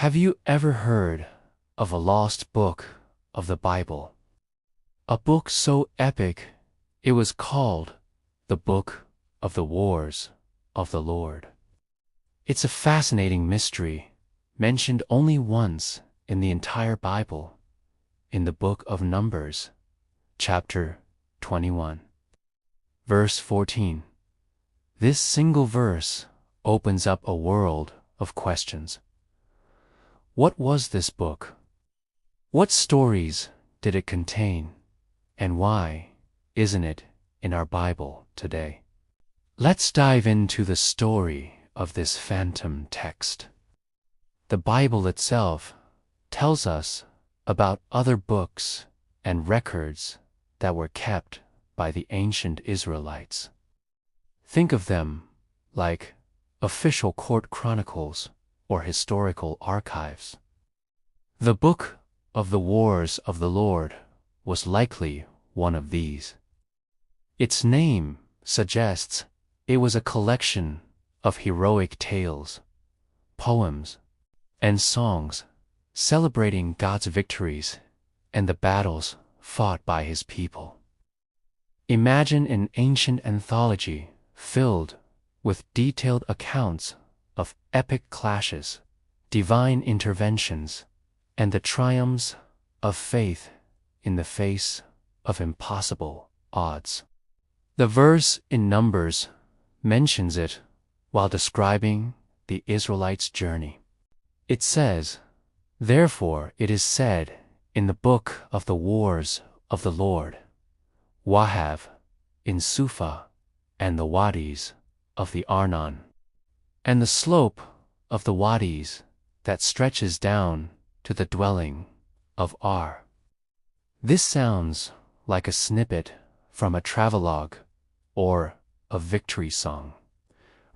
Have you ever heard of a lost book of the Bible? A book so epic it was called the Book of the Wars of the Lord. It's a fascinating mystery, mentioned only once in the entire Bible, in the book of Numbers, chapter 21, verse 14. This single verse opens up a world of questions. What was this book? What stories did it contain? And why isn't it in our Bible today? Let's dive into the story of this phantom text. The Bible itself tells us about other books and records that were kept by the ancient Israelites. Think of them like official court chronicles or historical archives. The Book of the Wars of the Lord was likely one of these. Its name suggests it was a collection of heroic tales, poems, and songs celebrating God's victories and the battles fought by His people. Imagine an ancient anthology filled with detailed accounts of epic clashes, divine interventions, and the triumphs of faith in the face of impossible odds. The verse in Numbers mentions it while describing the Israelites' journey. It says, "Therefore it is said in the book of the wars of the Lord, Wahav in Suphah, and the wadis of the Arnon, and the slope of the wadis that stretches down to the dwelling of Ar." This sounds like a snippet from a travelogue or a victory song,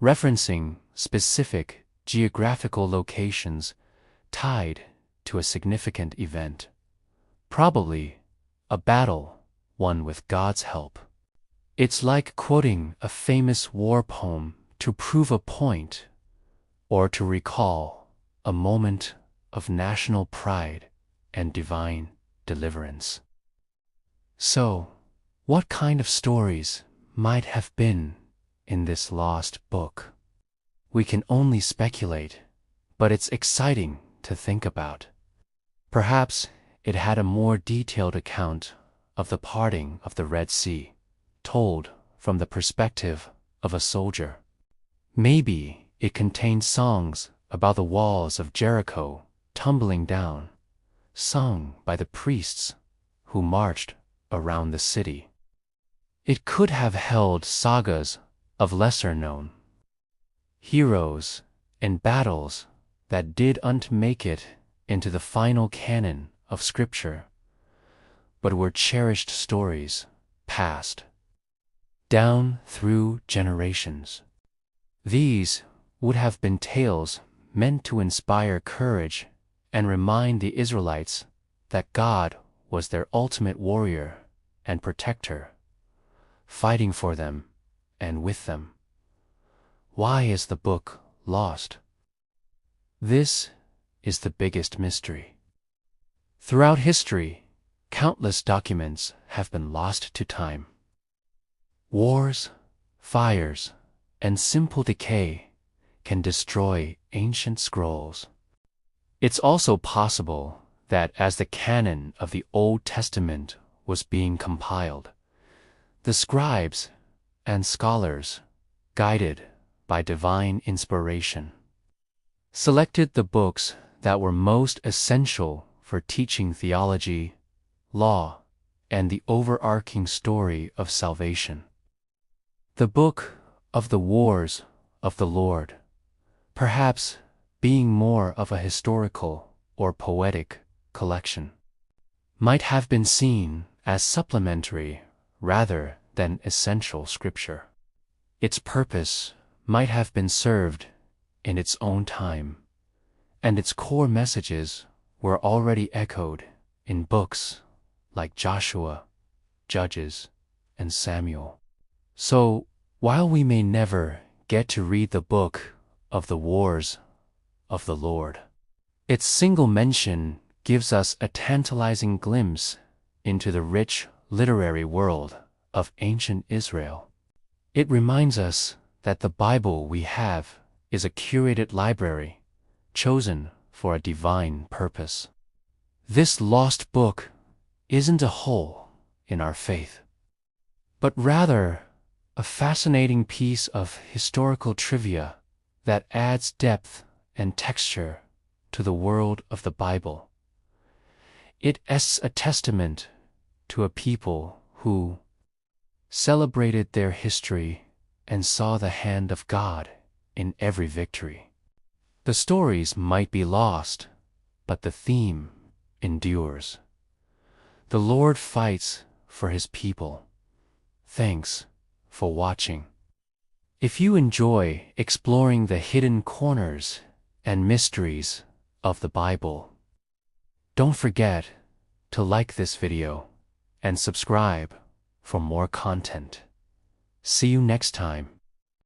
referencing specific geographical locations tied to a significant event, probably a battle won with God's help. It's like quoting a famous war poem to prove a point or to recall a moment of national pride and divine deliverance. So, what kind of stories might have been in this lost book? We can only speculate, but it's exciting to think about. Perhaps it had a more detailed account of the parting of the Red Sea, told from the perspective of a soldier. Maybe it contained songs about the walls of Jericho tumbling down, sung by the priests who marched around the city. It could have held sagas of lesser-known heroes and battles that didn't make it into the final canon of Scripture, but were cherished stories passed down through generations. These would have been tales meant to inspire courage and remind the Israelites that God was their ultimate warrior and protector, fighting for them and with them. Why is the book lost? This is the biggest mystery. Throughout history, countless documents have been lost to time. Wars, fires, and simple decay can destroy ancient scrolls. It's also possible that as the canon of the Old Testament was being compiled, the scribes and scholars, guided by divine inspiration, selected the books that were most essential for teaching theology, law, and the overarching story of salvation. The Book of the Wars of the Lord, perhaps being more of a historical or poetic collection, might have been seen as supplementary rather than essential scripture. Its purpose might have been served in its own time, and its core messages were already echoed in books like Joshua, Judges, and Samuel. So, while we may never get to read the book of the wars of the Lord, Its single mention gives us a tantalizing glimpse into the rich literary world of ancient Israel. It reminds us that the Bible we have is a curated library chosen for a divine purpose. This lost book isn't a hole in our faith, but rather a fascinating piece of historical trivia that adds depth and texture to the world of the Bible. It is a testament to a people who celebrated their history and saw the hand of God in every victory. The stories might be lost, but the theme endures. The Lord fights for His people. Thanks for watching. If you enjoy exploring the hidden corners and mysteries of the Bible, don't forget to like this video and subscribe for more content. See you next time.